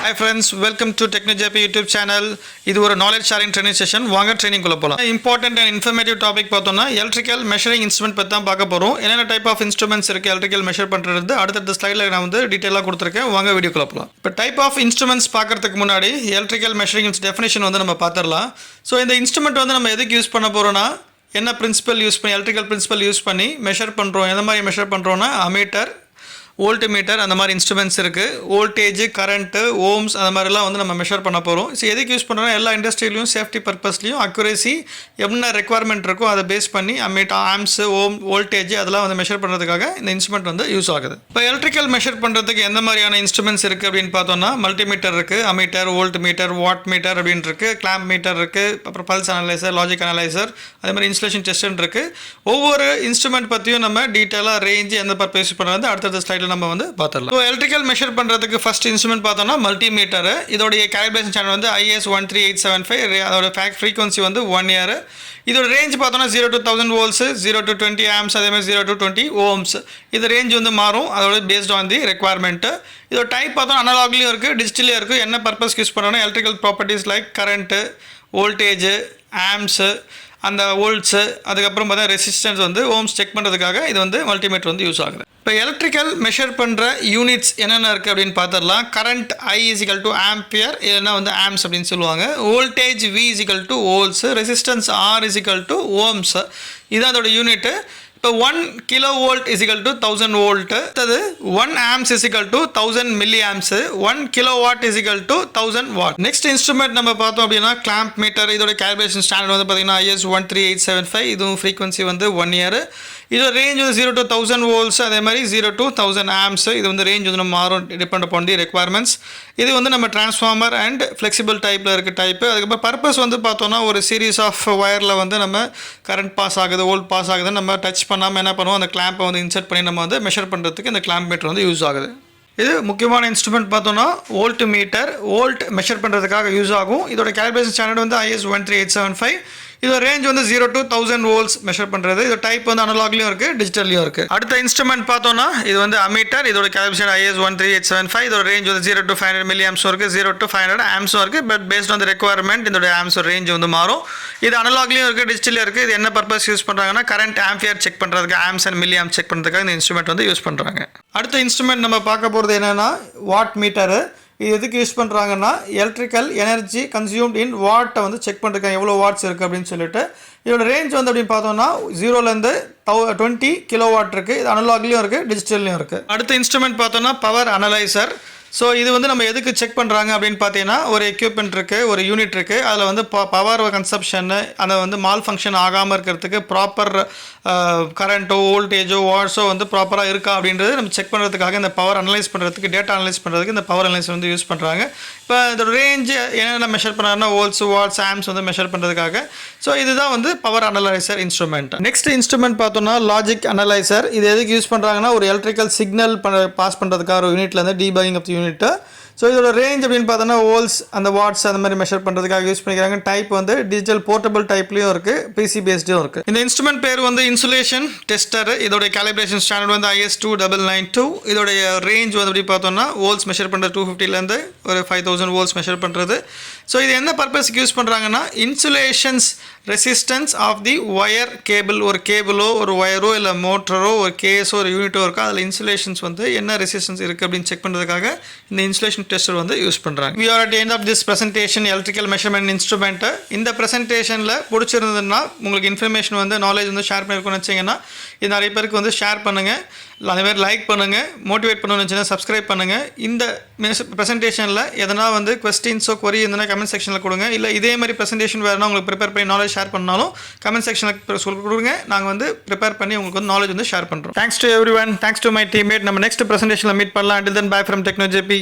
Hi friends, welcome to TechnoJP YouTube channel. இது ஒரு knowledge sharing training session. வாங்க training குள்ள போலாம். Important and informative topic பார்த்தோம்னா electrical measuring instrument பத்தி தான் பார்க்க போறோம். என்னென்ன டைப் ஆஃப் இன்ஸ்ட்ருமெண்ட்ஸ் இருக்கு electrical measure பண்றது அடுத்த ஸ்லைட்ல நான் வந்து டீடைலா கொடுத்திருக்கேன். வாங்க வீடியோக்குள்ள போலாம். இப்போ டைப் ஆஃப் இன்ஸ்ட்ருமெண்ட்ஸ் பார்க்கிறதுக்கு முன்னாடி electrical measuring டெஃபினிஷன் வந்து நம்ம பார்த்தறலாம். ஸோ இந்த இன்ஸ்ட்ருமெண்ட் வந்து நம்ம எதுக்கு யூஸ் பண்ண போறோம்னா என்ன பிரின்சிபல் யூஸ் பண்ணி எலக்ட்ரிக்கல் பிரின்சிபல் யூஸ் பண்ணி மெஷர் பண்ணுறோம். எந்த மாதிரி மெஷர் பண்ணுறோன்னா அமீட்டர், வோல்ட்மீட்டர் அந்த மாதிரி இன்ஸ்ட்ருமெண்ட்ஸ் இருக்குது. வோல்டேஜ், கரண்ட்டு, ஓம்ஸ் அந்த மாதிரிலாம் வந்து நம்ம மெஷர் பண்ண போகிறோம். ஸோ எதுக்கு யூஸ் பண்ணுறோன்னா எல்லா இண்டஸ்ட்ரியிலையும் சேஃப்டி பர்பஸ்லையும் அக்யூரேசி என்ன ரெக்குவயர்மெண்ட் இருக்கோ அதை பேஸ் பண்ணி ஆம்ஸு, வோல்டேஜ் அதெல்லாம் வந்து மெஷர் பண்ணுறதுக்காக இந்த இன்ஸ்ட்ருமெண்ட் வந்து யூஸ் ஆகுது. இப்போ எலக்ட்ரிக்கல் மெஷர் பண்ணுறதுக்கு எந்த மாதிரியான இன்ஸ்ட்ருமெண்ட்ஸ் இருக்குது அப்படின்னு பார்த்தோம்னா மல்டிமீட்டர் இருக்குது, ammeter, volt metre, watt meter அப்படின்னு இருக்குது, கிளாம்ப் மீட்டர் இருக்குது, அப்புறம் பல்ஸ் அனலைசர், லாஜிக் அனலைசர், அதே மாதிரி இன்ஸ்டலேஷன் டெஸ்ட்னு இருக்குது. ஒவ்வொரு இன்ஸ்ட்ருமெண்ட் பற்றியும் நம்ம டீட்டெயிலாக ரேஞ்சு எந்த பர்பஸ் யூஸ் பண்ணுறது அடுத்த ஸ்லைட் நம்ம வந்து பார்த்துடலாம். ஸோ எலக்ட்ரிக்கல் மெஷர் பண்ணுறதுக்கு ஃபர்ஸ்ட் இன்ஸ்ட்ருமெண்ட் பார்த்தோம்னா மல்டிமீட்டர். இதோடைய கேலிப்ரேஷன் சேனல் வந்து IS 13875. அதோட ஃப்ரீக்வன்சி வந்து 1 இயர். இதோட ரேஞ்ச் பார்த்தோம்னா 0 to 1000 வோல்ட்ஸ், 0 to 20 ஆம்ஸ், அதே மாதிரி 0 to 20 ஓம்ஸ். இது ரேஞ்ச் வந்து மாறும் அதோட பேஸ்ட் ஆன் தி ரெக்குவயர்மெண்ட். இதோட டைப் பார்த்தோம் அனலாக்லேயும் இருக்குது, டிஜிட்டலையும் இருக்குது. என்ன பர்பஸ் யூஸ் பண்ணுறோன்னா electrical properties like current, voltage, amps, அந்த வோல்ட்ஸு, அதுக்கப்புறம் பார்த்தா ரெசிஸ்டன்ஸ் வந்து ஓம்ஸ் செக் பண்ணுறதுக்காக இது வந்து மல்டிமீட்டர் வந்து யூஸ் ஆகுது. இப்போ எலக்ட்ரிக்கல் மெஷர் பண்ணுற யூனிட்ஸ் என்னென்ன இருக்குது அப்படின்னு பார்த்துடலாம். கரண்ட் I = ஆம்பியர், இல்லைன்னா வந்து ஆம்ஸ் அப்படின்னு சொல்லுவாங்க. Voltage V = volts, resistance R = ohms. இதுதான் அதோட யூனிட்டு. இப்போ 1 kilovolt = 1000 volt. அது 1 amps = 1000 milliamps. 1 kilowatt = 1000 watt. Next instrument நம்ம பார்த்தோம் அப்படின்னா கிளாம்ப் மீட்டர். இதோட கேலிப்ரேஷன் ஸ்டாண்டர்ட் வந்து பார்த்தீங்கன்னா IS 13875. இதுவும் ஃப்ரீக்வன்சி வந்து 1 இயர். இதோட ரேஞ்ச் வந்து 0 to 1000 volts, அதே மாதிரி 0 to 1000 amps. இது வந்து ரேஞ்ச் வந்து மாறும் டிபெண்ட் அப்பான் தி ரெக்குவயர்மெண்ட்ஸ். இது வந்து நம்ம டிரான்ஸ்ஃபார்மர் அண்ட் ஃப்ளெக்சிபிள் டைப்பில் இருக்க டைப்பு. அதுக்கப்புறம் பர்பஸ் வந்து பார்த்தோன்னா ஒரு சீரீஸ் ஆஃப் ஒயரில் வந்து நம்ம கரண்ட் பாஸ் ஆகுது, வோல்ட் பாஸ் ஆகுதுன்னு நம்ம டச் பண்ணாமல் என்ன பண்ணுவோம், அந்த கிளாம்பை வந்து இன்சர்ட் பண்ணி நம்ம வந்து மெஷர் பண்ணுறதுக்கு இந்த கிளாம்ப் மீட்டர் வந்து யூஸ் ஆகுது. இது முக்கியமான இன்ஸ்ட்ருமெண்ட் பார்த்தோன்னா வோல்ட் மீட்டர். வோல்ட் மெஷர் பண்ணுறதுக்காக யூஸ் ஆகும். இதோட கேலிப்ரேஷன் ஸ்டாண்டர்ட் வந்து IS 13875. இதோட ரேஞ்ச் வந்து 0 to 1000 வோல்ட்ஸ் மெஷர் பண்ணுறது. இதோட டைப் வந்து அனலாக்லையும் இருக்குது, டிஜிட்டல்லையும் இருக்குது. அடுத்த இன்ஸ்ட்ருமெண்ட் பார்த்தோன்னா இது வந்து அமீட்டர். இதோட கேலிப்ரேஷன் IS 13875. இதோட ரேஞ்ச் வந்து 0 to 500 milliamps இருக்குது, 0 to 500 amps இருக்குது. But based on the requirement இதோட ஆம்ஸ் ரேஞ்ச் வந்து மாறும். இது அனலாக்லையும் இருக்குது, டிஜிட்டலையும் இருக்குது. இது என்ன பர்பஸ் யூஸ் பண்ணுறாங்கன்னா கரண்ட் ஆம்பியர் செக் பண்ணுறதுக்கு, amps and milliamps check பண்ணுறதுக்காக இந்த இன்ஸ்ட்ருமெண்ட் வந்து யூஸ் பண்ணுறாங்க. அடுத்த இன்ஸ்ட்ருமெண்ட் நம்ம பார்க்க போகிறது என்னென்னா வாட் மீட்டரு. இது எதுக்கு யூஸ் பண்ணுறாங்கன்னா எலக்ட்ரிக்கல் எனர்ஜி கன்சியூம்ட் இன் வாட்டை வந்து செக் பண்ணுறதுக்காக எவ்வளோ வாட்ஸ் இருக்குது அப்படின்னு சொல்லிட்டு. இதோட ரேஞ்ச் வந்து அப்படின்னு பார்த்தோம்னா 0லேருந்து 20 கிலோவாட் இருக்குது. இது அனலாக்லேயும் இருக்குது, டிஜிட்டல்லையும் இருக்குது. அடுத்த இன்ஸ்ட்ருமெண்ட் பார்த்தோன்னா பவர் அனலைசர். ஸோ இது வந்து நம்ம எதுக்கு செக் பண்ணுறாங்க அப்படின்னு பார்த்தீங்கன்னா ஒரு எக்யூப்மெண்ட் இருக்குது, ஒரு யூனிட் இருக்குது. அதில் வந்து பவர் கன்சப்ஷன்னு அதை வந்து மால் ஃபங்க்ஷன் ஆகாமல் இருக்கிறதுக்கு ப்ராப்பர் கரண்ட்டோ வோல்டேஜோ வாட்ஸோ வந்து ப்ராப்பராக இருக்கா அப்படின்றது நம்ம செக் பண்ணுறதுக்காக இந்த பவர் அனலைஸ் பண்ணுறதுக்கு, டேட்டா அனலைஸ் பண்ணுறதுக்கு இந்த பவர் அனலைசர் வந்து யூஸ் பண்ணுறாங்க. இப்போ இதோட ரேஞ்சு என்னென்ன மெஷர் பண்ணுறாங்கன்னா வோல்ட்ஸ், வாட்ஸ், ஆம்ஸ் வந்து மெஷர் பண்ணுறதுக்காக. ஸோ இதுதான் வந்து power analyser instrument. Next instrument பார்த்தோன்னா லாஜிக் அனலைசர். இது எதுக்கு யூஸ் பண்ணுறாங்கன்னா ஒரு எலக்ட்ரிக்கல் சிக்னல் பாஸ் பண்ணுறதுக்காக ஒரு யூனிட்லேருந்து debugging of the unit. So இதோட ரேஞ்ச் அப்படின்னு பார்த்தோன்னா வோல்ட்ஸ், அந்த வாட்ஸ் அந்த மாதிரி மெஷர் பண்ணுறதுக்காக யூஸ் பண்ணிக்கிறாங்க. டைப் வந்து டிஜிட்டல் போர்ட்டபிள் டைப்லையும் இருக்குது, PC பேஸ்டும் இருக்குது. இந்த இன்ஸ்ட்ருமெண்ட் பேர் வந்து இன்சுலேஷன் டெஸ்டர். இதோட கேலிப்ரேஷன் ஸ்டாண்டர்ட் வந்து IS 2992. இதோடைய ரேஞ்ச் வந்து எப்படி பார்த்தோம்னா வோல்ட்ஸ் மெஷர் பண்ணுறது 250லேருந்து ஒரு 5000 வோல்ட்ஸ் மெஷர் பண்ணுறது. ஸோ இது என்ன பர்பஸ்க்கு யூஸ் பண்ணுறாங்கன்னா insulations resistance of the wire cable. ஒரு கேபிளோ, ஒரு ஒயரோ, இல்லை மோட்டரோ, ஒரு கேஸோ, ஒரு யூனிட்டோ இருக்கோ அதில் இன்சுலேஷன்ஸ் வந்து என்ன ரெசிஸ்டன்ஸ் இருக்குது அப்படின்னு செக் பண்ணுறதுக்காக இந்த இன்சுலேஷன் டெஸ்டர் வந்து யூஸ் பண்ணுறாங்க. We are at the end of this presentation electrical measurement instrument. இந்த ப்ரெசன்டேஷனில் பிடிச்சிருந்ததுன்னா உங்களுக்கு இன்ஃபர்மேஷன் வந்து நாலேஜ் வந்து ஷேர் பண்ணிருக்கணும்னு வச்சிங்கன்னா இது நிறைய பேருக்கு வந்து ஷேர் பண்ணுங்கள், அதே மாதிரி லைக் பண்ணுங்கள், மோட்டிவேட் பண்ணணும்னு வச்சுன்னா சப்ஸ்கிரைப் பண்ணுங்கள். இந்த ப்ரெசன்டேஷனில் எதனா வந்து கொஸ்டின்ஸோ கொரி இருந்ததுன்னா கமெண்ட் செக்ஷனில் கொடுங்க. இல்லை இதே மாதிரி ப்ரெசன்டேஷன் வேறுனா உங்களுக்கு ப்ரிப்பேர் பண்ணி நாலேஜ் ஷேர் பண்ணாலும் கமெண்ட் செக்ஷனில் கொடுங்க. நாங்கள் வந்து ப்ரிப்பேர் பண்ணி உங்களுக்கு வந்து நாலேஜ் வந்து ஷேர் பண்ணுறோம். Thanks to every one, thanks to my teammate. நம்ம நெக்ஸ்ட் ப்ரெசன்டேஷனில் மீட் பண்ணலாம். Until then, bye from TechnoJP.